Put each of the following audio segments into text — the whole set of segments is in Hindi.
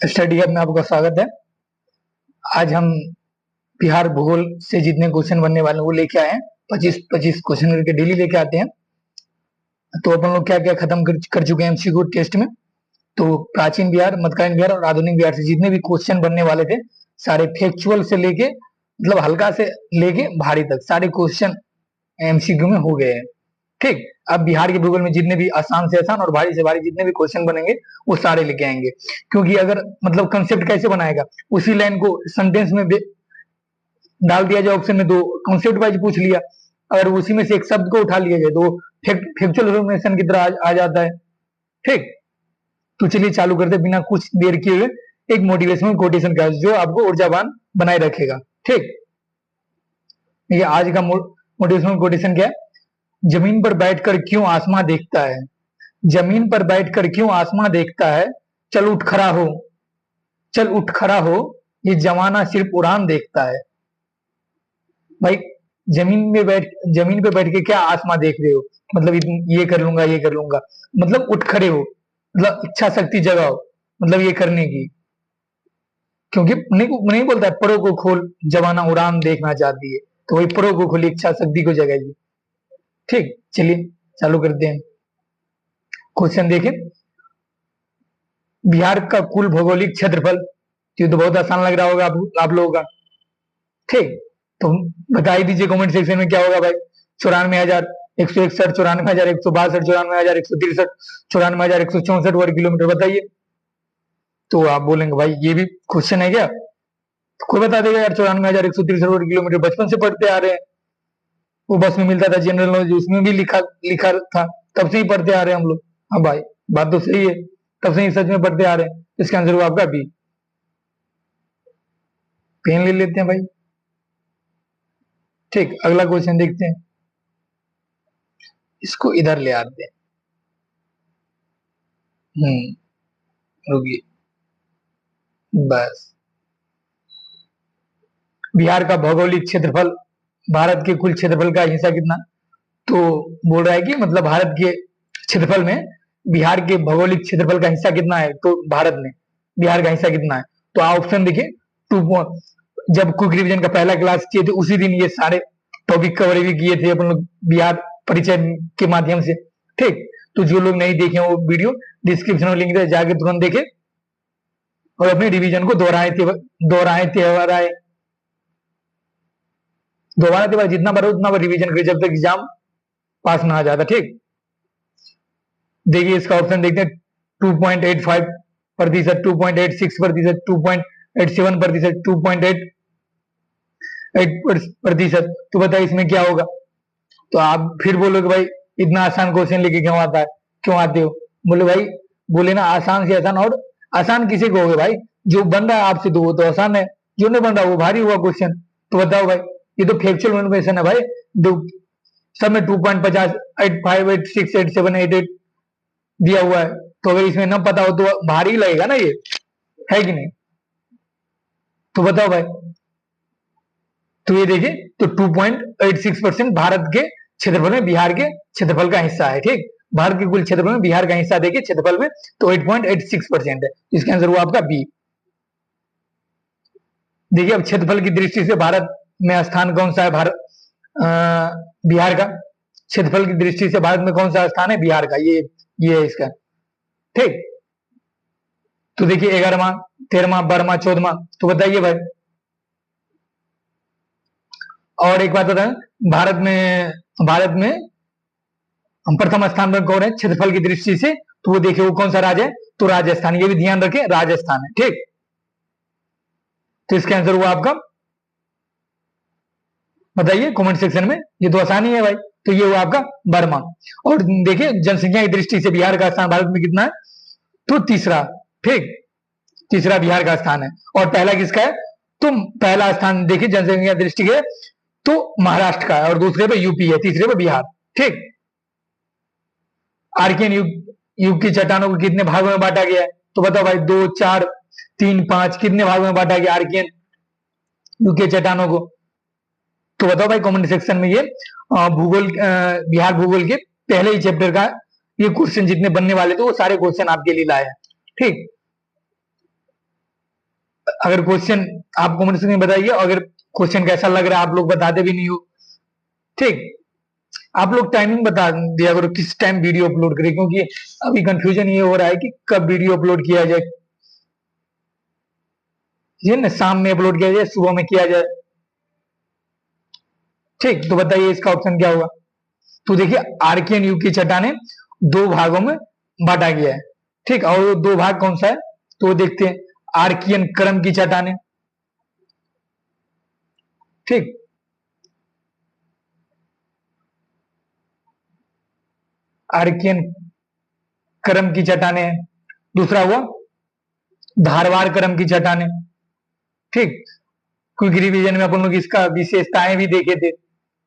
स्टडी हब में आपका स्वागत है। आज हम बिहार भूगोल से जितने क्वेश्चन बनने वाले हैं वो लेके आए हैं। 25 क्वेश्चन करके डेली लेके आते हैं। तो अपन लोग क्या क्या खत्म कर चुके हैं एमसीक्यू टेस्ट में। तो प्राचीन बिहार, मध्यकालीन बिहार और आधुनिक बिहार से जितने भी क्वेश्चन बनने वाले थे सारे फैक्चुअल से लेके मतलब हल्का से लेके भारी तक सारे क्वेश्चन एमसीक्यू में हो गए हैं। ठीक, अब बिहार के भूगोल में जितने भी आसान से आसान और भारी से भारी जितने भी क्वेश्चन बनेंगे वो सारे लेके आएंगे। क्योंकि अगर मतलब कंसेप्ट कैसे बनाएगा, उसी लाइन को सेंटेंस में डाल दिया जाए ऑप्शन में तो कॉन्सेप्ट वाइज पूछ लिया, अगर उसी में से एक शब्द को उठा लिया जाए तो फैक्चुअल इंफॉर्मेशन की तरह आ जाता है। ठीक, तो चलिए चालू करते बिना कुछ देर किए हुए एक मोटिवेशनल कोटेशन का जो आपको ऊर्जावान बनाए रखेगा। ठीक, ये आज का मोटिवेशनल कोटेशन क्या है? जमीन पर बैठकर क्यों आसमां देखता है, जमीन पर बैठकर क्यों आसमां देखता है, चल उठ खड़ा हो, चल उठ खड़ा हो, ये जमाना सिर्फ उड़ान देखता है। भाई जमीन पे बैठ के क्या आसमां देख रहे हो, मतलब ये कर लूंगा ये कर लूंगा, मतलब उठ खड़े हो, मतलब इच्छा शक्ति जगाओ, मतलब ये करने की। क्योंकि नहीं बोलता है परों को खोल जमाना उड़ान देखना चाहती है, तो वही परों को खोली इच्छा शक्ति को जगाइए। ठीक, चलिए चालू करते हैं। क्वेश्चन देखें, बिहार का कुल भौगोलिक क्षेत्रफल, ये तो बहुत आसान लग रहा होगा आप लोगों का। ठीक, तो बता ही दीजिए कमेंट सेक्शन में क्या होगा भाई। 94,161, 94,162, 94,163, 94,164 वर्ग किलोमीटर बताइए। तो आप बोलेंगे भाई ये भी क्वेश्चन है क्या? तो कोई बता देगा यार 94,163 वर्ग किलोमीटर बचपन से पढ़ते आ रहे हैं, वो बस में मिलता था जनरल नॉलेज, उसमें भी लिखा था, तब से ही पढ़ते आ रहे हैं हम लोग। हाँ भाई बात तो सही है, तब से ही सच में पढ़ते आ रहे हैं। इसका आंसर हुआ आपका बी। पेन ले लेते हैं भाई। ठीक, अगला क्वेश्चन देखते हैं, इसको इधर ले आते हैं। रुकिए, बस। बिहार का भौगोलिक क्षेत्रफल भारत के कुल क्षेत्रफल का हिस्सा कितना? तो बोल रहा है कि मतलब भारत के क्षेत्रफल में बिहार के भौगोलिक क्षेत्रफल का हिस्सा कितना है, तो भारत में बिहार का हिस्सा कितना है? तो ऑप्शन देखिए, 2 जब क्विक रिवीजन का पहला क्लास किए थे उसी दिन ये सारे टॉपिक कवर भी किए थे अपन लोग बिहार परिचय के माध्यम से। ठीक, तो जो लोग नहीं देखे वो वीडियो डिस्क्रिप्शन में लिंक है, जाके तुरंत देखे और अपने रिवीजन को दोहराए जितना बार उतना बार रिवीजन करिए जब तक एग्जाम पास ना आ जाता। ठीक, देखिए इसका ऑप्शन देखते हैं, 2.85%, 2.86%, 2.87%, 2.88%। तो बताइए इसमें क्या होगा? तो आप फिर बोलोगे भाई इतना आसान क्वेश्चन लेके क्यों आते हो? बोले भाई, बोले ना आसान से आसान, और आसान किसी को होगे भाई? जो बन रहा है आपसे तो वो तो आसान है, जो नहीं बन रहा वो भारी हुआ क्वेश्चन। तो बताओ भाई, ये तो फैक्चुअल इन्फॉर्मेशन है भाई। सब में 2.50, 85, 86, 87, 88 दिया हुआ है, तो अगर इसमें न पता हो तो भारी लगेगा ना, ये है कि नहीं? तो बताओ भाई। तो ये देखिए, तो 2.86% भारत के क्षेत्रफल में बिहार के क्षेत्रफल का हिस्सा है। ठीक, भारत के कुल क्षेत्रफल में बिहार का हिस्सा देखिए क्षेत्रफल में, तो 8.86% है। इसका आंसर हुआ आपका बी। देखिए अब क्षेत्रफल की दृष्टि से भारत में स्थान कौन सा है? बिहार का क्षेत्रफल की दृष्टि से भारत में कौन सा स्थान है? बिहार का, ये है इसका। ठीक, तो देखिए 11वां, 13वां, 12वां, 14वां, तो बताइए भाई। और एक बात बताएं, भारत में हम प्रथम स्थान पर कौन है क्षेत्रफल की दृष्टि से? तो वो देखिए वो कौन सा राज्य है? तो राजस्थान, ये भी ध्यान रखें, राजस्थान है। ठीक, तो इसका आंसर हुआ आपका, बताइए कमेंट सेक्शन में। ये तो आसानी है भाई, तो ये हुआ आपका बर्मा। और देखिए जनसंख्या की दृष्टि से बिहार का स्थान भारत में कितना है? तो तीसरा। ठीक, तीसरा बिहार का स्थान है। और पहला किसका है? तो पहला स्थान देखिए जनसंख्या की दृष्टि से तो महाराष्ट्र का है, और दूसरे पे यूपी है, तीसरे पे बिहार। ठीक, आर्कियन युग की चट्टानों को कितने भागों में बांटा गया है? तो बताओ भाई, 2, 4, 3, 5 कितने भागों में बांटा गया आर्कियन युग के चट्टानों को? तो बताओ भाई कमेंट सेक्शन में। ये बिहार भूगोल के पहले ही चैप्टर का ये क्वेश्चन जितने बनने वाले थे वो सारे क्वेश्चन आपके लिए लाए हैं। ठीक, अगर क्वेश्चन आप कमेंट सेक्शन में बताइए, अगर क्वेश्चन कैसा लग रहा है, आप लोग बताते भी नहीं हो, ठीक। आप लोग टाइमिंग बता दिया करो किस टाइम वीडियो अपलोड करें, क्योंकि अभी कंफ्यूजन ये हो रहा है कि कब वीडियो अपलोड किया जाए, ये ना शाम में अपलोड किया जाए, सुबह में किया जाए, ठीक। तो बताइए इसका ऑप्शन क्या होगा। तो देखिए आर्कियन युग की चट्टाने दो भागों में बांटा गया है, ठीक। और वो दो भाग कौन सा है, तो देखते हैं। आर्कियन क्रम की चट्टाने, ठीक, आर्कियन क्रम की चट्टाने है। दूसरा हुआ धारवाड़ क्रम की चट्टाने, ठीक। क्विक रिवीजन में अपन लोग इसका विशेषताएं भी देखे थे,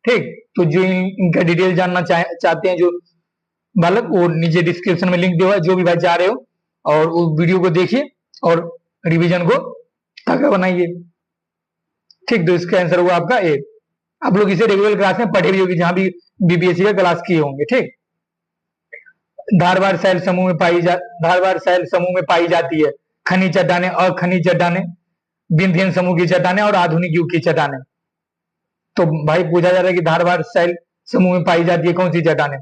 ठीक। तो जो इनका डिटेल जानना चाहते हैं जो बालक, वो नीचे डिस्क्रिप्शन में लिंक दिया हुआ है, जो भी भाई चाह रहे हो, और उस वीडियो को देखिए और रिवीजन को तगड़ा बनाइए, ठीक। तो इसका आंसर हुआ आपका ए। आप लोग इसे रेगुलर क्लास में पढ़े भी होगी, जहां भी बीबीएससी का क्लास किए होंगे, ठीक। धारवाड़ शैल समूह में पाई जाती है खनिज चट्टाने, अखनिज चट्टाने, विंध्यन समूह की चट्टाने और आधुनिक युग की चट्टाने। तो भाई पूछा जा रहा है कि धारवाड़ शैल समूह में पाई जाती है कौन सी चट्टाने,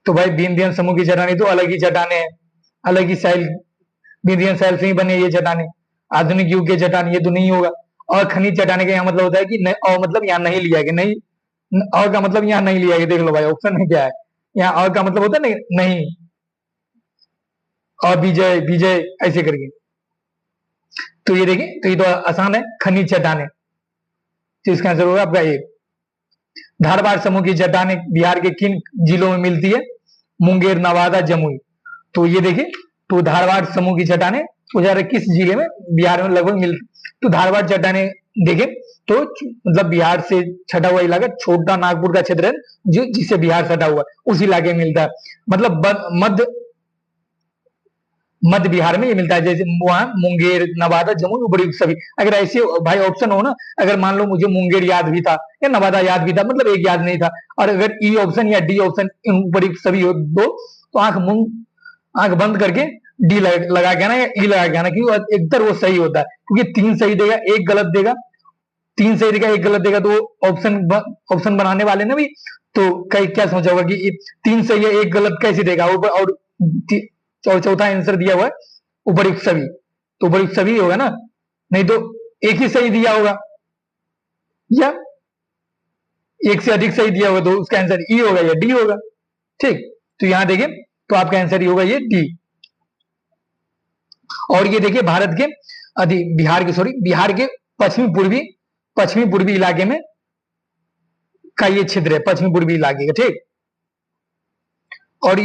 तो भाई विंध्यन समूह की चट्टाने तो अलग ही चट्टाने हैं, अलग ही शैल, विंध्यन शैल से ही बने ये चट्टाने। आधुनिक युग के चट्टाने ये तो नहीं होगा। और खनिज चट्टाने का यहाँ मतलब होता है कि और मतलब यहाँ नहीं लिया गया, नहीं, और का मतलब यहाँ नहीं लिया गया। देख लो भाई ऑप्शन में क्या है, यहाँ और का मतलब होता है नहीं, और विजय विजय ऐसे करके। तो ये देखिए, तो ये तो आसान है, खनिज चट्टाने। तो इसका आंसर होगा आपका एक। धारवाड़ समूह की चट्टाने बिहार के किन जिलों में मिलती है, मुंगेर, नवादा, जमुई। तो ये देखिए, तो धारवाड़ समूह की चट्टाने तो जा रहे किस जिले में, बिहार में लगभग मिलती। तो धारवाड़ चट्टाने देखें तो मतलब बिहार से छटा हुआ इलाका, छोटा नागपुर का क्षेत्र है जो जिससे बिहार सटा हुआ है, उस इलाके में मिलता है। मतलब मध्य बिहार में ये मिलता है, जैसे वहां मुंगेर, नवादा, जमुई, उपयुक्त सभी। अगर ऐसे भाई ऑप्शन हो ना, अगर मान लो मुझे मुंगेर याद भी था या नवादा याद भी था, मतलब एक याद नहीं था, और अगर ई ऑप्शन या डी ऑप्शन उपयुक्त सभी हो दो, तो आंख बंद करके डी लगा के आना या ई लगा के आना, क्योंकि एकदर वो सही होता है। क्योंकि तीन सही देगा एक गलत देगा, तीन सही देगा एक गलत देगा, तो ऑप्शन बनाने वाले ने भी तो कई क्या सोचा होगा कि तीन सही है एक गलत कैसे देगा, और चौथा आंसर दिया हुआ है उपयुक्त सभी, तो उपयुक्त सभी होगा ना, नहीं तो एक ही सही दिया होगा या एक से अधिक सही दिया होगा, तो उसका आंसर ई होगा या डी होगा, ठीक। तो यहां देखें तो आपका आंसर ही होगा ये डी। और ये देखिए भारत के बिहार के पश्चिमी पूर्वी इलाके में का ये क्षेत्र है, पश्चिमी पूर्वी इलाके का, ठीक। और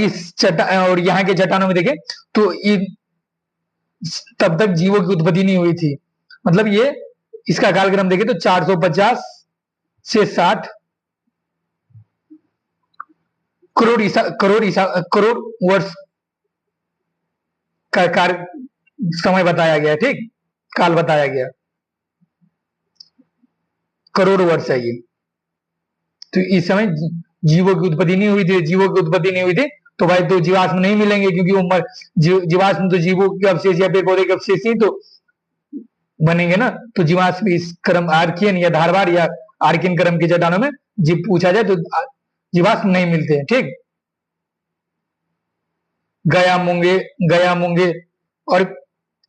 और यहाँ के चट्टानों में देखें तो तब तक जीवों की उत्पत्ति नहीं हुई थी। मतलब ये इसका कालक्रम देखें तो 450 से 60 करोड़ वर्ष का समय बताया गया, ठीक, काल बताया गया, करोड़ वर्ष है ये। तो इस समय जीवों की उत्पत्ति नहीं हुई थी, तो भाई तो जीवाश्म नहीं मिलेंगे, क्योंकि वो जीवाश्म तो जीवों के अवशेष या पेड़ पौधे के अवशेष ही तो बनेंगे ना। तो जीवाश्म इस क्रम आर्कियन या धारवाड़ या आर्कियन क्रम की चट्टानों में जीव पूछा जाए तो जीवाश्म नहीं मिलते हैं, ठीक। गया मुंगे और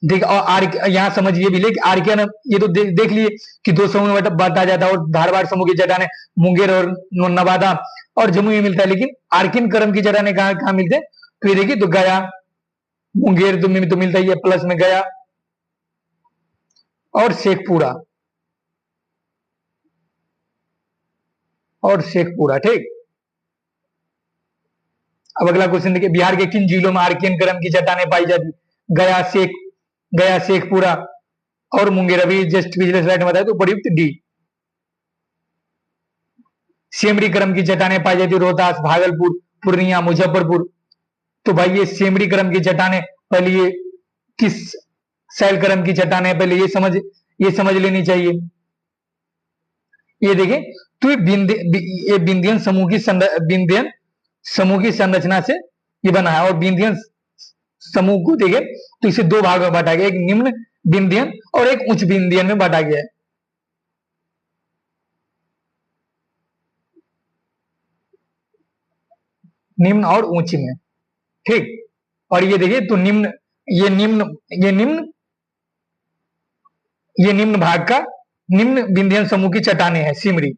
देख, और यहाँ समझिए भी ले कि आर्कियन, ये तो देख लिए कि दो समूह में बांटा जाता है, और धारवाड़ समूह की चट्टाने मुंगेर और नवादा और जमुई में मिलता है, लेकिन आर्कियन क्रम की चट्टाने कहाँ मिलते हैं, तो ये देखिए, तो गया मुंगेर तो मिलता ही है, प्लस में गया और शेखपुरा, ठीक। अब अगला क्वेश्चन देखिए, बिहार के किन जिलों में आर्कियन क्रम की चट्टाने पाई जाती, गया, शेखपुरा और मुंगेर। अभी जस्ट पिछले स्लाइड में बताया, तो उपयुक्त डी। सेमरी क्रम की चट्टाने पाई जाती रोहतास, भागलपुर, पूर्णिया, मुजफ्फरपुर। तो भाई ये सेमरी क्रम की चट्टाने, पहले ये किस शैल क्रम की चट्टाने, पहले ये समझ लेनी चाहिए। ये देखें तो ये विंध्यन समूह की संरचना से ये बना है, और विंध्यन समूह को देखें तो इसे दो भागों में बांटा गया, एक विंध्यन और एक उच्च विंध्यन में बांटा गया है। निम्न और उच्च में, ठीक। और ये देखिए तो निम्न, ये निम्न, ये निम्न, ये निम्न भाग का निम्न विंध्यन समूह की चट्टानें हैं, सिमरी,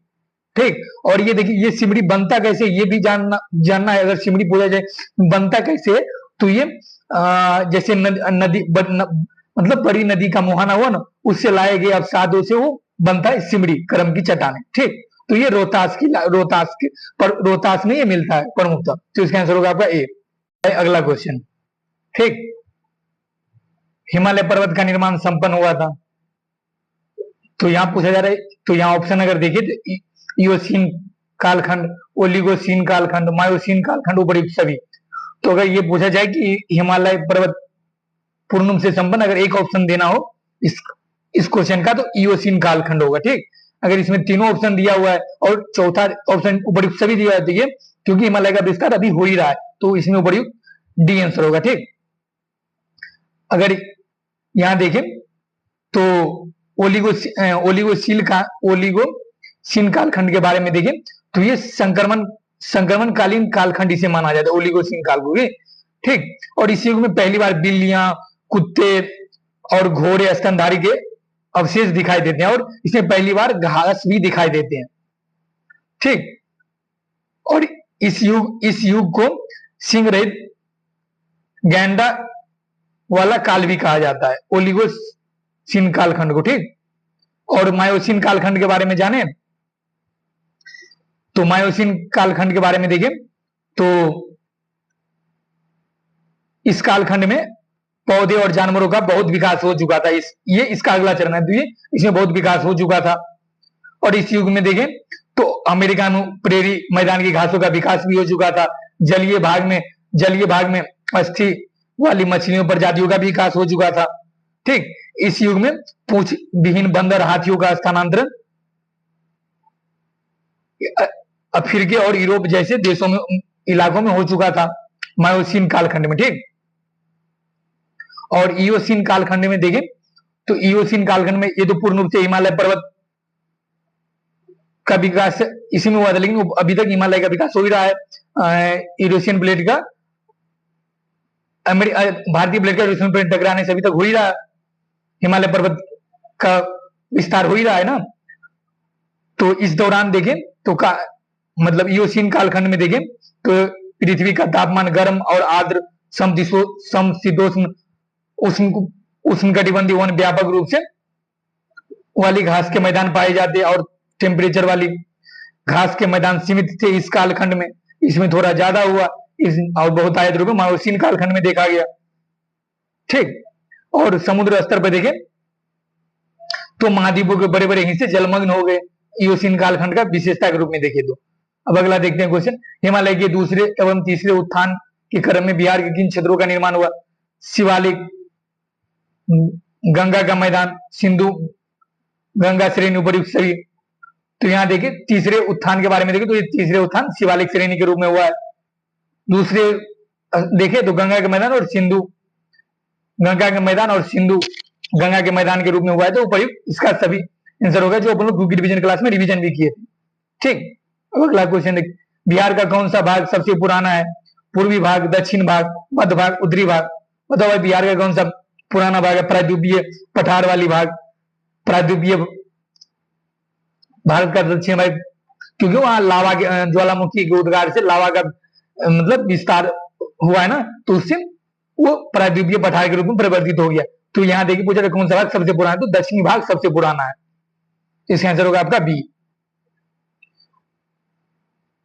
ठीक। और ये देखिए ये सिमरी बनता कैसे, ये भी जानना है। अगर सिमरी पूछा जाए बनता कैसे, तो ये जैसे नदी मतलब बड़ी नदी का मुहाना हुआ ना, उससे लाए गए अवसादों से वो बनता है सिमरी, करम की चट्टानें, ठीक। तो ये रोहतास में ये मिलता है प्रमुखता। तो इसका आंसर होगा आपका ए। अगला क्वेश्चन, ठीक। हिमालय पर्वत का निर्माण संपन्न हुआ था, तो यहाँ पूछा जा रहा है, तो यहाँ ऑप्शन अगर देखिए तो इयोसीन कालखंड, ओलिगोसीन कालखंड, मायोसीन कालखंड, उपयुक्त सभी। तो अगर ये पूछा जाए कि हिमालय पर्वत पूर्णम से संपन्न, अगर एक ऑप्शन देना हो इस क्वेश्चन का, तो इयोसीन कालखंड होगा, ठीक। अगर इसमें तीनों ऑप्शन दिया हुआ है और चौथा ऑप्शन उपयुक्त सभी दिया है, क्योंकि हिमालय का विस्तार अभी हो ही रहा है, तो इसमें उपयुक्त डी आंसर होगा, ठीक। अगर यहां देखें तो ओलिगोसीन कालखंड के बारे में देखें, तो ये संक्रमण कालीन कालखंड इसे माना जाता है, ओलिगोसीन काल को, ठीक। और इस युग में पहली बार बिल्लियां, कुत्ते और घोड़े स्तनधारी के अवशेष दिखाई देते हैं, और इसमें पहली बार घास भी दिखाई देते हैं, ठीक। और इस युग को सिंह रहित गैंडा वाला काल भी कहा जाता है, ओलिगोसीन कालखंड को, ठीक। और मायोसीन कालखंड के बारे में जाने, तो मायोसीन कालखंड के बारे में देखें तो इस कालखंड में पौधे और जानवरों का बहुत विकास हो चुका था। ये इसका अगला चरण है, तो ये इसमें बहुत विकास हो चुका था। और इस युग में देखें तो अमेरिकन प्रेरी मैदान की घासों का विकास भी हो चुका था। जलीय भाग में अस्थि वाली मछलियों प्रजातियों का विकास हो चुका था, ठीक। इस युग में पूंछ विहीन बंदर हाथियों का स्थानांतरण अफ्रीका और यूरोप जैसे देशों में, इलाकों में हो चुका था, मायोसीन कालखंड में, ठीक। और इयोसीन कालखंड में देखें तो इयोसीन कालखंड में ये तो पूर्ण रूप से हिमालय पर्वत का विकास इसी में हुआ था, लेकिन अभी तक हिमालय का विकास हो ही रहा है। यूरेशियन प्लेट का भारतीय प्लेट का यूरेशियन प्लेट टकराने से अभी तक हो ही रहा है, हिमालय पर्वत का विस्तार हो ही रहा है ना। तो इस दौरान देखें तो मतलब इयोसीन कालखंड में देखें तो पृथ्वी का तापमान गर्म और आर्द्र समशीतोष्ण उष्णकटिबंधीय वन व्यापक रूप से वाली घास के मैदान पाए जाते हैं, और टेम्परेचर वाली घास के मैदान सीमित थे इस कालखंड में। इसमें थोड़ा ज्यादा हुआ और बहुत आयत रूप में मायोसीन कालखंड में देखा गया, ठीक। और समुद्र स्तर पर देखें तो महाद्वीपों के बड़े बड़े हिस्से जलमग्न हो गए, इयोसीन कालखंड का विशेषता के रूप में देखे तो। अब अगला देखते हैं क्वेश्चन, हिमालय के दूसरे एवं तीसरे उत्थान के क्रम में बिहार के किन क्षेत्रों का निर्माण हुआ? शिवालिक, गंगा का मैदान, सिंधु गंगा श्रेणी, उपयुक्त सभी। तो यहाँ देखिए तीसरे उत्थान के बारे में देखिए तो ये तीसरे उत्थान शिवालिक श्रेणी के रूप में हुआ है। दूसरे देखे तो गंगा के मैदान और सिंधु गंगा के मैदान और सिंधु गंगा के मैदान के रूप में हुआ है, तो उपयुक्त इसका सभी आंसर होगा, जो अपन लोग ग्रुप डिवीजन क्लास में रिवीजन भी किए थे, ठीक। अगला क्वेश्चन देखिए, बिहार का कौन सा भाग सबसे पुराना है? पूर्वी भाग, दक्षिण भाग, मध्य भाग, उत्तरी भाग। बताओ भाई बिहार का कौन सा पुराना भाग है? प्रायद्वीपीय पठार वाली भाग, प्रायद्वीपीय भारत का दक्षिण भाग, क्योंकि वहां लावा के ज्वालामुखी के उद्गार से लावा का मतलब विस्तार हुआ है ना, तो उससे वो प्रायद्वीपीय पठार के रूप में परिवर्तित हो गया। तो यहाँ देखिए पूछा कौन सा भाग सबसे पुराना है, तो दक्षिणी भाग सबसे पुराना है। इसका आंसर होगा आपका बी।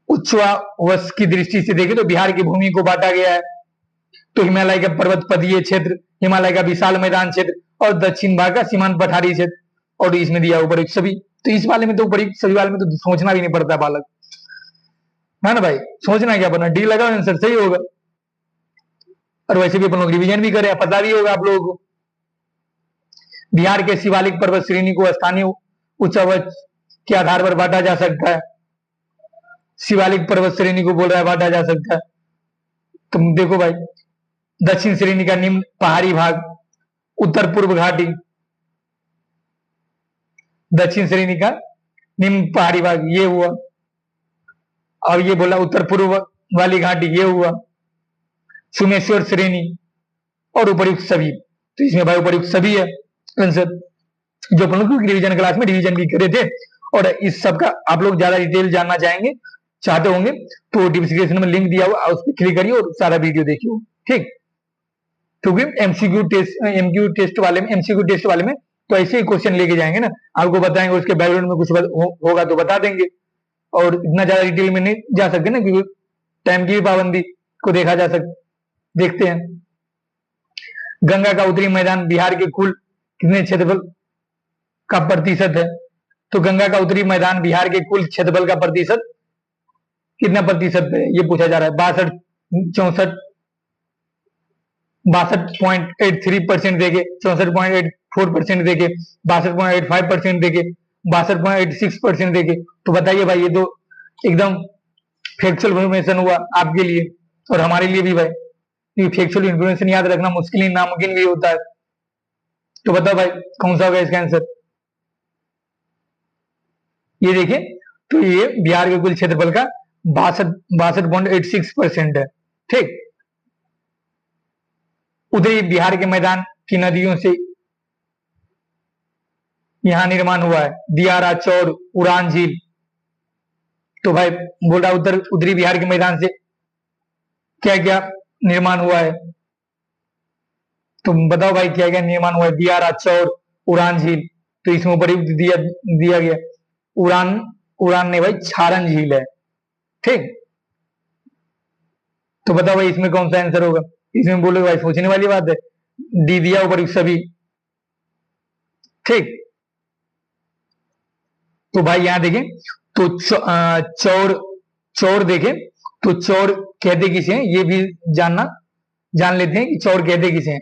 उच्छ्वास की दृष्टि से देखें तो बिहार की भूमि को बांटा गया है, तो हिमालय का पर्वत पदीय क्षेत्र, हिमालय का विशाल मैदान क्षेत्र और दक्षिण भाग का सीमांत पठारी क्षेत्र, और इसमें दिया ऊपर सभी। तो इस वाले में तो ऊपर सभी वाले में तो सोचना भी नहीं पड़ता बालक, है ना भाई, सोचना क्या पड़ना, डी लगा आंसर सही होगा। और वैसे भी अपन लोग रिवीजन भी करें, पता भी होगा आप लोगों को। बिहार के शिवालिक पर्वत श्रेणी को स्थानीय उच्चावच के आधार पर बांटा जा सकता है। शिवालिक पर्वत श्रेणी को बोल रहा है बांटा जा सकता है। तुम देखो भाई, दक्षिण श्रेणी का निम्न पहाड़ी भाग, उत्तर पूर्व घाटी, दक्षिण श्रेणी का निम्न पहाड़ी भाग ये हुआ, और ये बोला उत्तर पूर्व वाली घाटी ये हुआ, सुमेश्वर श्रेणी और उपयुक्त सभी। तो इसमें भाई उपयुक्त सभी है आंसर, जो अपन लोग रिवीजन क्लास में रिवीजन भी करे थे। और इस सब का आप लोग ज्यादा डिटेल जानना चाहते होंगे तो डिस्क्रिप्शन में लिंक दिया हुआ, उस पर क्लिक करिए और सारा वीडियो देखिए, ठीक। क्योंकि एमसीक्यू टेस्ट वाले में तो ऐसे ही क्वेश्चन लेके जाएंगे ना, आपको बताएंगे, उसके बैकग्राउंड में कुछ होगा तो बता देंगे, और इतना ज्यादा डिटेल में नहीं जा सकते ना, क्योंकि टाइम की पाबंदी को देखा जा सकता। देखते हैं, गंगा का उत्तरी मैदान बिहार के कुल कितने क्षेत्रफल का प्रतिशत है? तो गंगा का उत्तरी मैदान बिहार के कुल क्षेत्रफल का प्रतिशत कितना प्रतिशत है ये पूछा जा रहा है। 62.83% देके, 64.84% देके, 62.85% देके, 62.86% देके। तो बताइए भाई, ये तो एकदम फैक्चुअल इन्फॉर्मेशन हुआ आपके लिए और हमारे लिए भी भाई। फैक्चुअल इन्फॉर्मेशन याद रखना मुश्किल ही नामुमकिन भी होता है। तो बताओ भाई कौन सा होगा इसका आंसर? ये देखिए, तो ये बिहार के कुल क्षेत्रफल का 62.86% है, ठीक। उत्तरी बिहार के मैदान की नदियों से यहां निर्माण हुआ है दियारा, चौर, उड़ान झील। तो भाई बोल रहा उत्तरी बिहार के मैदान से क्या क्या निर्माण हुआ है? तो बताओ भाई क्या क्या निर्माण हुआ है? दियारा, चौर, उड़ान झील। तो इसमें ऊपर दिया गया उड़ान ने भाई छारन झील है, ठीक। तो बताओ भाई इसमें कौन सा आंसर होगा? इसमें बोलोगे भाई सोचने वाली बात है, डी दिया ऊपर सभी, ठीक। तो भाई यहां देखें तो चौर देखें तो चौर कहते किसे हैं ये भी जान लेते हैं कि चौर कहते किसे हैं।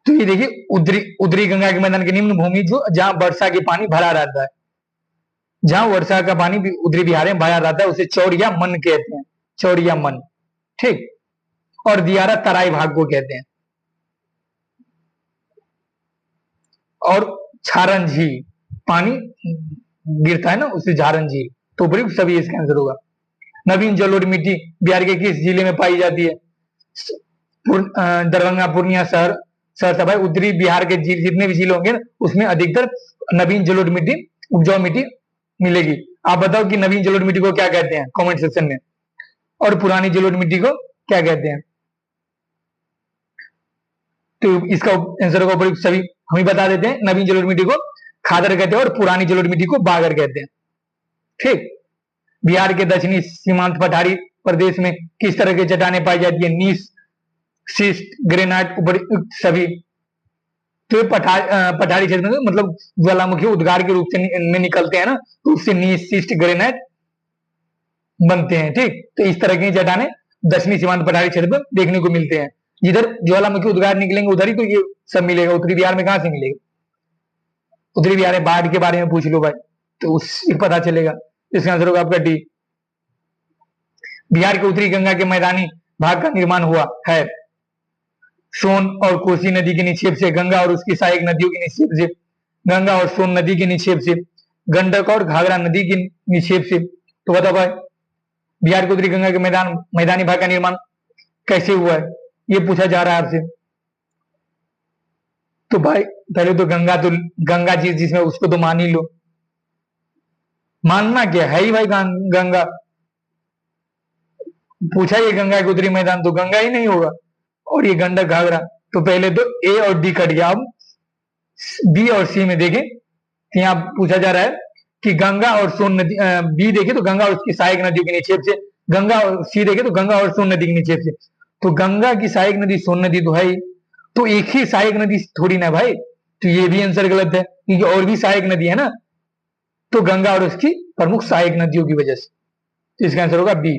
तो ये देखिए उत्तरी गंगा के मैदान के निम्न भूमि जो जहां वर्षा के पानी भरा रहता है, जहां वर्षा का पानी उत्तरी बिहार में भरा रहता है उसे चौर या मन कहते हैं, चौर या मन, ठीक। और दियारा तराई भाग को कहते हैं, और छारन झील पानी गिरता है ना उसे झारन झील। तो उपयुक्त सभी इसका आंसर होगा। नवीन जलोढ़ मिट्टी बिहार के किस जिले में पाई जाती है? दरभंगा, पूर्णिया, सहरसा। भाई उत्तरी बिहार के जितने भी जिले होंगे ना उसमें अधिकतर नवीन जलोढ़ मिट्टी, उपजाऊ मिट्टी मिलेगी। आप बताओ कि नवीन जलोढ़ मिट्टी को क्या कहते हैं कमेंट सेक्शन में, और पुरानी जलोढ़ मिट्टी को क्या कहते हैं? तो इसका आंसर होगा उपयुक्त सभी। हम ही बता देते हैं, नवीन जलोढ़ मिट्टी को खादर कहते हैं और पुरानी जलोढ़ मिट्टी को बागर कहते हैं, ठीक। बिहार के दक्षिणी सीमांत पठारी प्रदेश में किस तरह की चट्टानें पाई जाती है? नीस, शिस्ट, ग्रेनाइट, उपयुक्त सभी। तो पठारी क्षेत्र में मतलब ज्वालामुखी उद्गार के रूप से में निकलते हैं ना, तो उससे नीस, शिस्ट, ग्रेनाइट बनते हैं, ठीक। तो इस तरह की चट्टानें दक्षिणी सीमांत पठारी क्षेत्र में देखने को मिलते हैं। जिधर ज्वालामुखी उद्गार निकलेंगे उधर ही तो ये सब मिलेगा। उत्तरी बिहार में कहां से मिलेगा? उत्तरी बिहार में बाढ़ के बारे में पूछ लो भाई तो उससे पता चलेगा। इसका आंसर होगा आपका डी। बिहार के उत्तरी गंगा के मैदानी भाग का निर्माण हुआ है सोन और कोसी नदी के निक्षेप से, गंगा और उसकी सहायक नदियों के निक्षेप से, गंगा और सोन नदी के निक्षेप से, गंडक और घाघरा नदी के निक्षेप से। तो बताओ भाई बिहार के उत्तरी गंगा के मैदानी भाग का निर्माण कैसे हुआ है ये पूछा जा रहा है आपसे। तो भाई पहले तो गंगा जी जिसमें उसको तो मान ही लो। मानना क्या है ही भाई, गंगा पूछा ये गंगा के उत्तरी मैदान तो गंगा ही नहीं होगा, और ये गंडक, घाघरा। तो पहले तो ए और डी कट गया। अब बी और सी में देखें तो यहाँ पूछा जा रहा है कि गंगा और सोन नदी, बी देखे तो गंगा और उसकी सहायक नदियों के निक्षेप से, गंगा और सी देखे तो गंगा और सोन नदी के निक्षेप से। तो गंगा की सहायक नदी सोन नदी तो है ही, तो एक ही सहायक नदी थोड़ी ना भाई, तो ये भी आंसर गलत है क्योंकि और भी सहायक नदी है ना, तो गंगा और उसकी प्रमुख सहायक नदियों की वजह से। तो इसका आंसर होगा बी।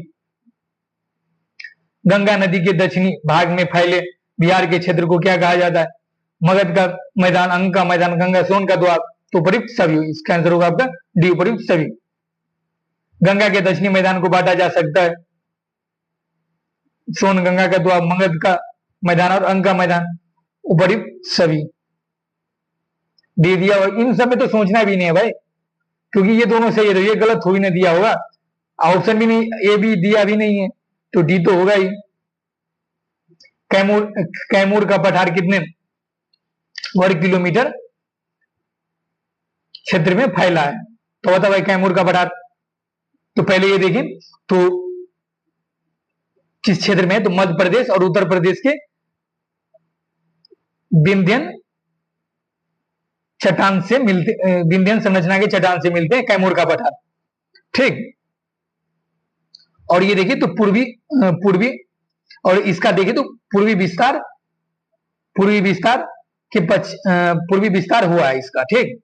गंगा नदी के दक्षिणी भाग में फैले बिहार के क्षेत्र को क्या कहा जाता है? मगध का मैदान, अंग का मैदान, गंगा सोन का द्वार। तो उपयुक्त सभी। इसका आंसर होगा आपका डी, उपयुक्त सभी। गंगा के दक्षिणी मैदान को बांटा जा सकता है सोन गंगा का द्वार, मगध का मैदान और अंग का मैदान, उपयुक्त सभी। दे दिया होगा, इन सब में तो सोचना भी नहीं है भाई, क्योंकि ये दोनों सही है, तो ये गलत थोड़ी ना दिया होगा। ऑप्शन भी नहीं, ए भी दिया भी नहीं है, तो डी तो होगा ही। कैमूर कैमूर का पठार कितने वर्ग किलोमीटर क्षेत्र में फैला है? तो बता भाई कैमूर का पठार, तो पहले ये देखें तो किस क्षेत्र में है, तो मध्य प्रदेश और उत्तर प्रदेश के विंध्यन चट्टान से मिलते, विंध्यन संरचना के चट्टान से मिलते हैं कैमूर का पठार। ठीक, और ये देखिए तो पूर्वी और इसका देखिए तो पूर्वी विस्तार के पूर्वी विस्तार हुआ है इसका। ठीक,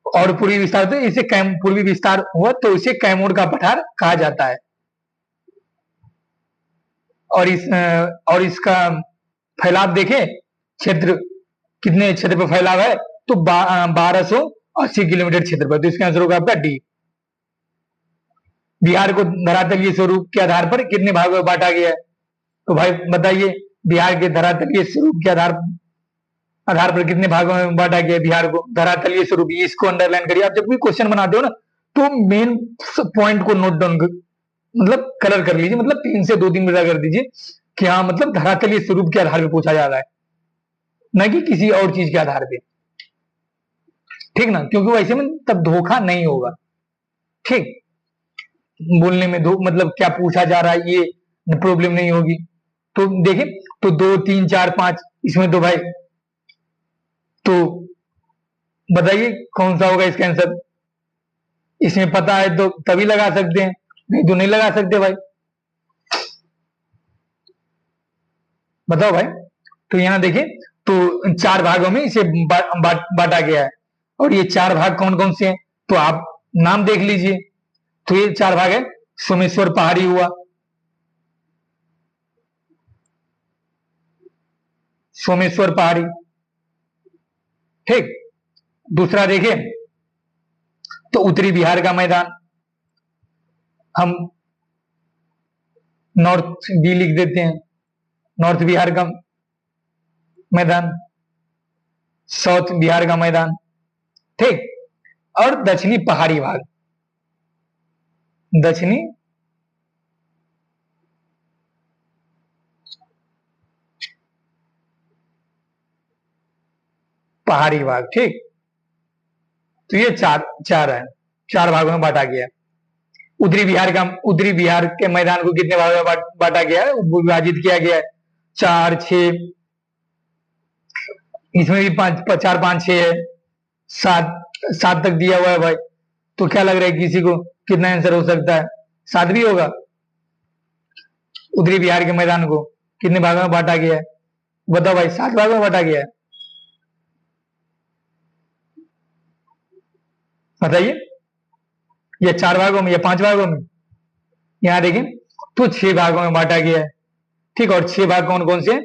और पूर्वी विस्तार, तो इसे पूर्वी विस्तार हुआ तो इसे कैमूर का पठार कहा जाता है। और इसका फैलाव देखें, क्षेत्र कितने क्षेत्र पर फैलाव है, तो 1280 किलोमीटर क्षेत्र पर, तो इसका आंसर होगा आपका डी। बिहार को धरातलीय स्वरूप के आधार पर कितने भागों में बांटा गया है? तो भाई बताइए, बिहार के धरातलीय स्वरूप के आधार पर कितने भागों में बांटा गया है बिहार को? धरातलीय स्वरूप, इसको अंडरलाइन करिए। आप जब भी क्वेश्चन बनाते हो ना, तो मेन पॉइंट को नोट डाउन मतलब कलर कर लीजिए, मतलब 3 से 2 दिन में कर दीजिए कि हाँ मतलब धरातलीय स्वरूप के आधार पर पूछा जा रहा है, न कि किसी और चीज के आधार पे। ठीक ना, क्योंकि वैसे में तब धोखा नहीं होगा। ठीक, बोलने में मतलब क्या पूछा जा रहा है ये प्रॉब्लम नहीं होगी। तो देखिए तो 2, 3, 4, 5 इसमें तो भाई, तो बताइए कौन सा होगा इसका आंसर? इसमें पता है तो तभी लगा सकते हैं, नहीं तो नहीं लगा सकते भाई। बताओ भाई, तो यहां देखिए तो 4 भागों में इसे बांटा गया है, और ये 4 भाग कौन कौन से हैं, तो आप नाम देख लीजिए। तो ये 4 भाग है, सोमेश्वर पहाड़ी हुआ, सोमेश्वर पहाड़ी। ठीक, दूसरा देखें तो उत्तरी बिहार का मैदान, हम नॉर्थ बी लिख देते हैं, नॉर्थ बिहार का मैदान, साउथ बिहार का मैदान। ठीक, और दक्षिणी पहाड़ी भाग, दक्षिणी पहाड़ी भाग। ठीक, तो ये चार है, 4 भागों में बांटा गया। उत्तरी बिहार के मैदान को कितने भागों में बांटा गया है, विभाजित किया गया है? 4, 6, इसमें भी 4, 5, 6 है, 7 तक दिया हुआ है भाई। तो क्या लग रहा है किसी को कितना आंसर हो सकता है? 7 भी होगा। उत्तरी बिहार के मैदान को कितने भागों में बांटा गया है? बताओ भाई, 7 भागों में बांटा गया है, बताइए, या 4 भागों में या 5 भागों में? यहां देखें तो 6 भागों में बांटा गया है। ठीक, और 6 भाग कौन कौन से?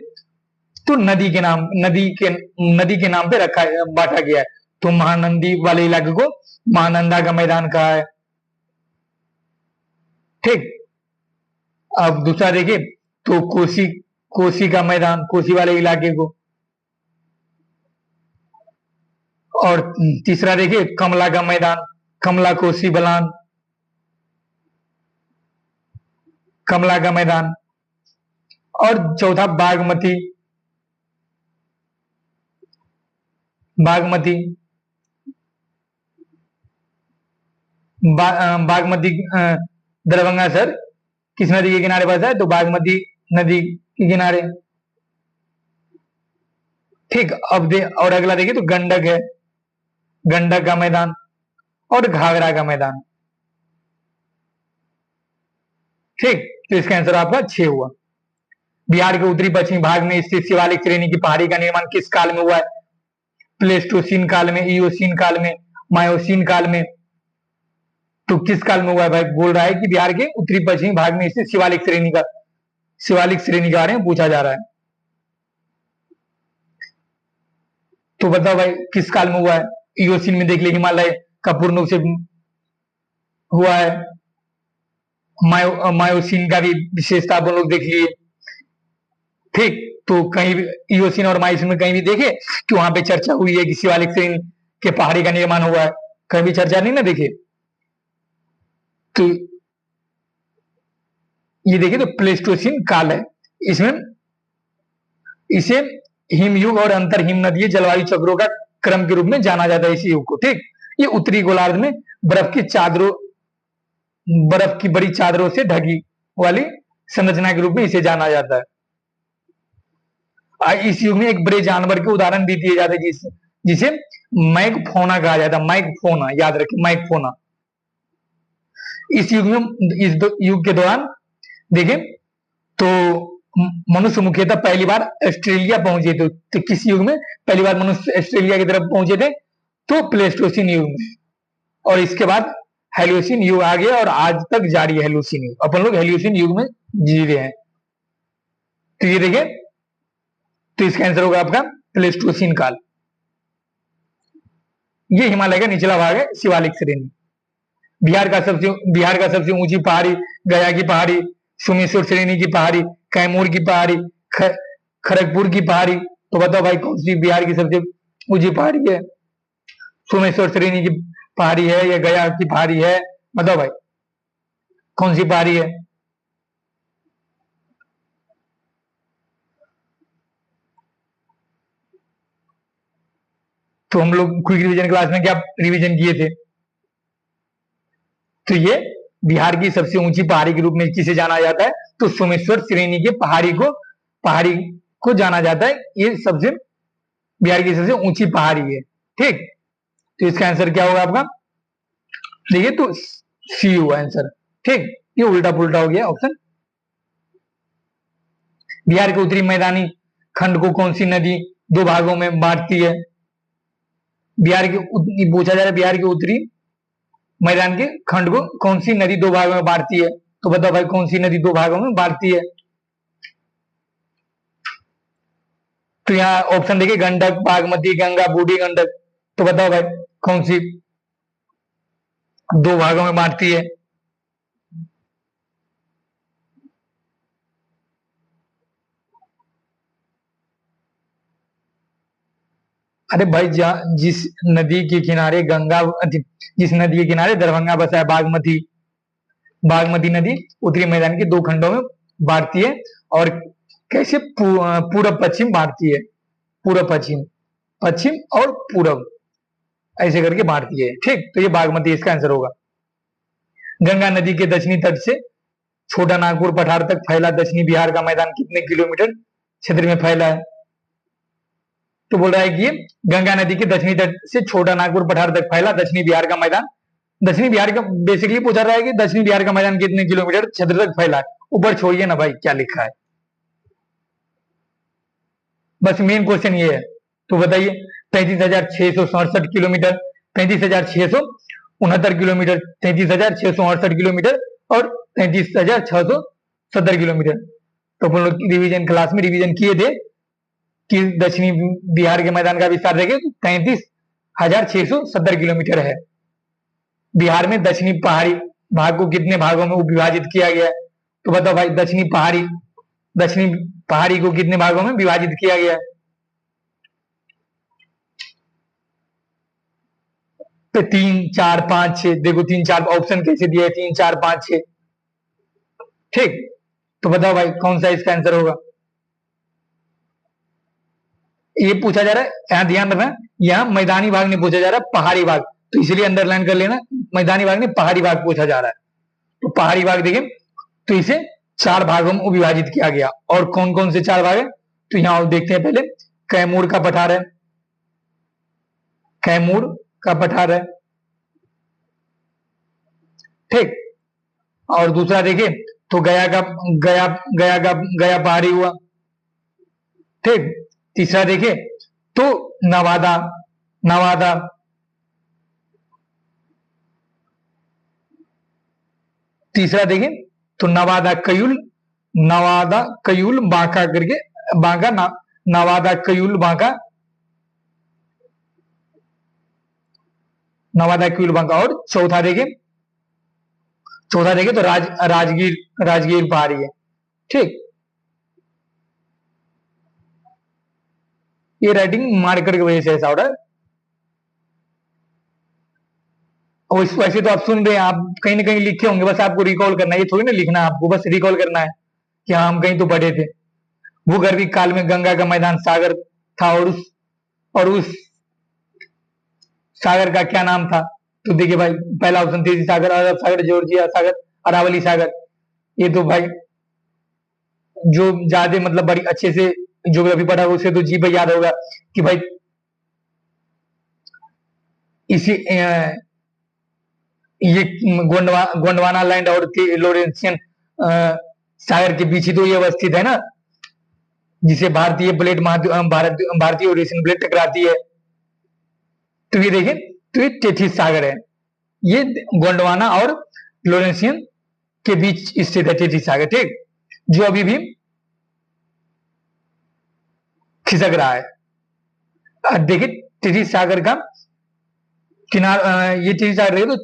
तो नदी के नाम पे बांटा गया है। तो महानंदी वाले इलाके को महानंदा का मैदान कहा है। ठीक, अब दूसरा देखिए तो कोसी का मैदान, कोसी वाले इलाके को। और तीसरा देखिए कमला का मैदान, कमला कोसी बलान, कमला का मैदान। और चौथा बागमती, बागमती दरभंगा सर किस नदी के किनारे बसा है? तो बागमती नदी के किनारे। ठीक, अब और अगला देखिए तो गंडक है, गंडक का मैदान, और घाघरा का मैदान। ठीक, तो इसका आंसर आपका 6 हुआ। बिहार के उत्तरी पश्चिमी भाग में स्थित शिवालिक श्रेणी की पहाड़ी का निर्माण किस काल में हुआ है? प्लेस्टोसीन काल में, इयोसीन काल में, मायोसीन काल में? तो किस काल में हुआ है भाई? बोल रहा है कि बिहार के उत्तरी पश्चिमी भाग में स्थित शिवालिक श्रेणी के बारे में पूछा जा रहा है। तो बताओ भाई किस काल में हुआ है? इयोसीन में देख ले, हिमालय का पूर्ण रूप से हुआ है। मायोसीन का भी विशेषता आप लोग देख लिए। ठीक, तो कहीं भी इयोसिन और माइसिन में कहीं भी देखे कि वहां पे चर्चा हुई है कि शिवालिक श्रेणी के पहाड़ी का निर्माण हुआ है? कहीं भी चर्चा नहीं ना देखे। तो ये देखिए तो प्लेस्टोसीन काल है, इसमें इसे हिमयुग और अंतर हिम नदीय जलवायु चक्रों का क्रम के रूप में जाना जाता है इस युग को। ठीक, ये उत्तरी गोलार्ध में बर्फ की बड़ी चादरों से ढकी वाली संरचना के रूप में इसे जाना जाता है। इस युग में एक बड़े जानवर के उदाहरण भी दिए जाते हैं जिसे मैगफोना कहा जाता है। मैगफोना, याद रखें, मैगफोना। इस युग युग के दौरान देखें तो मनुष्य मुख्यतः पहली बार ऑस्ट्रेलिया पहुंचे थे। तो किस युग में पहली बार मनुष्य ऑस्ट्रेलिया की तरफ पहुंचे थे? तो प्लेस्टोसीन युग में। और इसके बाद हेलियोसिन युग आ गया और आज तक जारी है हेलियोसिन युग। अपन लोग हेलियोसिन युग में जी रहे हैं। तो ये देखिए, तो इसका आंसर होगा आपका प्लेस्टोसीन काल। ये हिमालय का निचला भाग है, शिवालिक श्रेणी। बिहार का सबसे ऊंची पहाड़ी गया की पहाड़ी, सोमेश्वर श्रेणी की पहाड़ी, कैमूर की पहाड़ी, खड़गपुर की पहाड़ी। तो बताओ भाई कौन सी बिहार की सबसे ऊंची पहाड़ी है? सोमेश्वर श्रेणी की पहाड़ी है या गया की पहाड़ी है? बताओ भाई कौन सी पहाड़ी है? तो हम लोग क्विक रिवीजन क्लास में क्या रिवीजन किए थे? तो ये बिहार की सबसे ऊंची पहाड़ी के रूप में किसे जाना जाता है? तो सोमेश्वर श्रेणी के पहाड़ी को जाना जाता है। ये सबसे बिहार की सबसे ऊंची पहाड़ी है। ठीक, तो इसका आंसर क्या होगा आपका? देखिए तो सी हुआ आंसर। ठीक, ये उल्टा पुल्टा हो गया ऑप्शन। बिहार के उत्तरी मैदानी खंड को कौन सी नदी दो भागों में बांटती है? पूछा जा रहा है बिहार के उत्तरी मैदान के खंड को कौन सी नदी दो भागों में बांटती है? तो बताओ भाई कौन सी नदी दो भागों में बांटती है? तो यहाँ ऑप्शन देखिए, गंडक, बागमती, गंगा, बूढ़ी गंडक। तो बताओ भाई कौन सी दो भागों में बांटती है? अरे भाई जिस नदी के किनारे जिस नदी के किनारे दरभंगा बसा है, बागमती नदी उत्तरी मैदान के दो खंडों में बांटती है। और कैसे? पूरब पश्चिम बांटती है। पूरब पश्चिम, पश्चिम और पूरब ऐसे करके बांटती है। ठीक, तो ये बागमती इसका आंसर होगा। गंगा नदी के दक्षिणी तट से छोटा नागपुर पठार तक फैला दक्षिणी बिहार का मैदान कितने किलोमीटर क्षेत्र में फैला है? तो बोल रहा है कि गंगा नदी के दक्षिणी तट से छोटा नागपुर पठार तक फैला दक्षिणी बिहार का मैदान। दक्षिणी बिहार का बेसिकली पूछा रहा है कि दक्षिणी बिहार का मैदान कितने किलोमीटर क्षेत्र तक फैला है। ऊपर छोड़िए ना भाई क्या लिखा है, बस मेन क्वेश्चन ये है। तो बताइए 35,667 किलोमीटर, 35,669 किलोमीटर, 33,668 किलोमीटर और 33,670 किलोमीटर। तो अपन लोग रिवीजन क्लास में रिवीजन किए थे कि दक्षिणी बिहार के मैदान का विस्तार देखें तो 33,670 किलोमीटर है। बिहार में दक्षिणी पहाड़ी भाग को कितने भागों में विभाजित किया गया है? तो बताओ भाई दक्षिणी पहाड़ी को कितने भागों में विभाजित किया गया है? तो 3, 4, 5, 6। देखो 3, 4 ऑप्शन कैसे दिया है, 3, 4, 5, 6। ठीक, तो बताओ भाई कौन सा इसका आंसर होगा? ये पूछा जा रहा है, यहाँ ध्यान रखना, यहाँ मैदानी भाग नहीं पूछा जा रहा, पहाड़ी भाग। तो इसलिए अंडरलाइन कर लेना, मैदानी भाग नहीं पहाड़ी भाग पूछा जा रहा है। तो पहाड़ी भाग देखें तो इसे 4 भागों में विभाजित किया गया। और कौन कौन से 4 भाग है? तो यहाँ देखते हैं पहले, कैमूर का पठार है, कैमूर का पठार है। ठीक, और दूसरा देखें तो गया पहाड़ी हुआ। ठीक, तीसरा देखें तो नवादा। तीसरा देखें तो नवादा कयूल बांका करके, नवादा कयूल बांका, और चौथा देखें तो राजगीर पहाड़ी है। ठीक, ये राइटिंग मार्कर की वजह से ऐसा हो रहा है। वैसे तो आप सुन रहे हैं, आप कहीं ना कहीं लिखे होंगे, बस आपको रिकॉल करना है, ये थोड़ी ना लिखना है आपको, बस रिकॉल करना है कि हाँ हम कहीं तो पढ़े थे। वो गर्भिक काल में गंगा का मैदान सागर था, और उस सागर का क्या नाम था? तो देखिए भाई, पहला ऑप्शन तेजी सागर, अरब सागर, जॉर्जिया सागर, अरावली सागर। ये तो भाई जो ज्यादा मतलब बड़ी अच्छे से ज्योग्राफी पढ़ा उसे तो जी भाई याद होगा कि भाई इसी ये गोंडवाना लैंड और लोरेंशियन सागर के बीच ही तो ये अवस्थित है ना, जिसे भारतीय प्लेट भारतीय और एशियन प्लेट टकराती है। तो ये देखिए, तो ये टेथिस सागर है, ये गोंडवाना और लोरेंशियन के बीच स्थित है टेथिस सागर, ठीक, जो अभी भी खिसक रहा है। देखिए टेथिस सागर का ये टेथिस सागर तो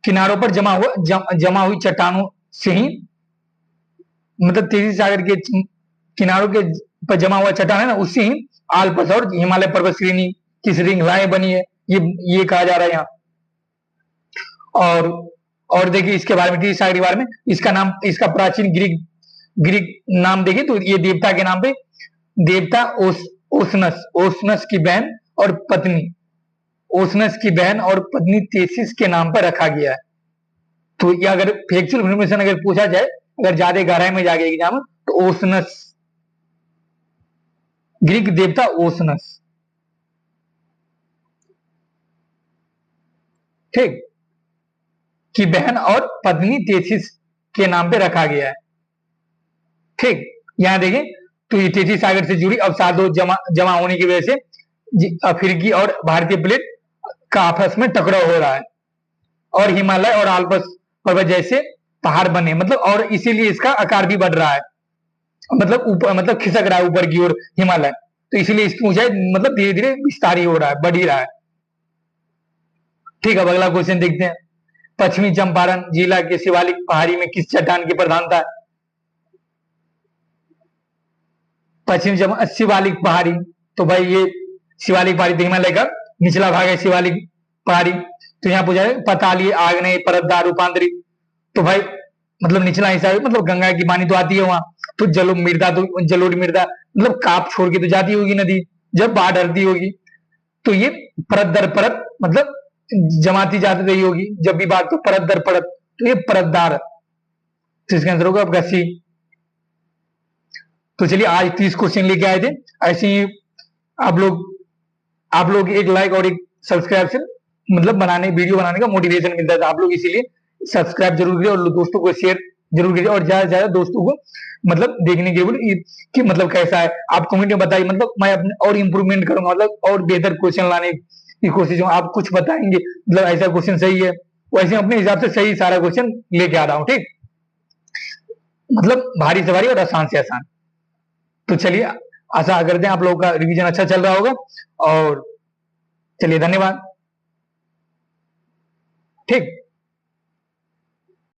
किनारों पर जमा हुई चट्टानों से ही, मतलब टेथिस सागर के किनारों के पर जमा हुआ चट्टान है ना, उससे ही आल्प्स और हिमालय पर्वत श्रेणी की श्रृंखलाएं बनी है, ये कहा जा रहा है यहाँ। और देखिए इसके बारे में, टेथिस सागर के बारे में, इसका प्राचीन ग्रीक नाम देखिए तो ये देवता के नाम पे, देवता ओसनस की बहन और पत्नी, ओसनस की बहन और पत्नी थेसिस के नाम पर रखा गया है। तो ये अगर फैक्चुअल इन्फॉर्मेशन अगर पूछा जाए, अगर ज्यादा गहराई में जाके एग्जाम, तो ओसनस, ग्रीक देवता ओसनस, ठीक, की बहन और पत्नी थेसिस के नाम पे रखा गया है, ठीक। यहां देखें तो ये टेथिस सागर से जुड़ी अवसादों जमा होने की वजह से अफ्रीकी और भारतीय प्लेट का आपस में टकराव हो रहा है, और हिमालय और आल्प्स पर्वत जैसे पहाड़ बने, मतलब और इसीलिए इसका आकार भी बढ़ रहा है, मतलब ऊपर, मतलब खिसक रहा है ऊपर की ओर हिमालय, तो इसीलिए इसकी ऊंचाई मतलब धीरे धीरे विस्तार ही हो रहा है, बढ़ ही रहा है, ठीक। अब अगला क्वेश्चन देखते हैं। पश्चिमी चंपारण जिला के शिवालिक पहाड़ी में किस चट्टान की प्रधानता है? पश्चिमी शिवालिक पहाड़ी, तो भाई ये शिवालिक पहाड़ी तो हिमालय का निचला भाग है शिवालिक पहाड़ी। तो यहाँ पूछा है पताली, आग्नेय, परतदार, रूपांतरी, तो भाई मतलब निचला हिस्सा है, मतलब गंगा की पानी तो आती है वहां, तो जलोढ़ मृदा मतलब काप छोड़ के तो जाती होगी नदी जब बाढ़ आती होगी, तो ये परत दर परत मतलब जमाती जाती रही होगी जब भी बात, तो परत दर परत, तो ये परतदार, तो इसका आंसर होगा आपका सी। तो चलिए आज 30 क्वेश्चन लेके आए थे, ऐसे ही आप लोग एक लाइक और एक सब्सक्राइब से मतलब वीडियो बनाने का मोटिवेशन मिलता है, आप लोग इसीलिए सब्सक्राइब जरूर करिए और दोस्तों को शेयर जरूर करिए, और ज्यादा से ज्यादा दोस्तों को मतलब देखने के लिए कि मतलब कैसा है, आप कमेंट में बताइए, मतलब मैं अपने और इम्प्रूवमेंट करूंगा, मतलब और बेहतर क्वेश्चन लाने की कोशिश हूँ। आप कुछ बताएंगे मतलब ऐसा क्वेश्चन सही है, वैसे अपने हिसाब से सही सारा क्वेश्चन लेके आ रहा हूँ, ठीक, मतलब भारी से भारी और आसान से आसान। तो चलिए आशा करते हैं आप लोगों का रिवीजन अच्छा चल रहा होगा, और चलिए धन्यवाद, ठीक।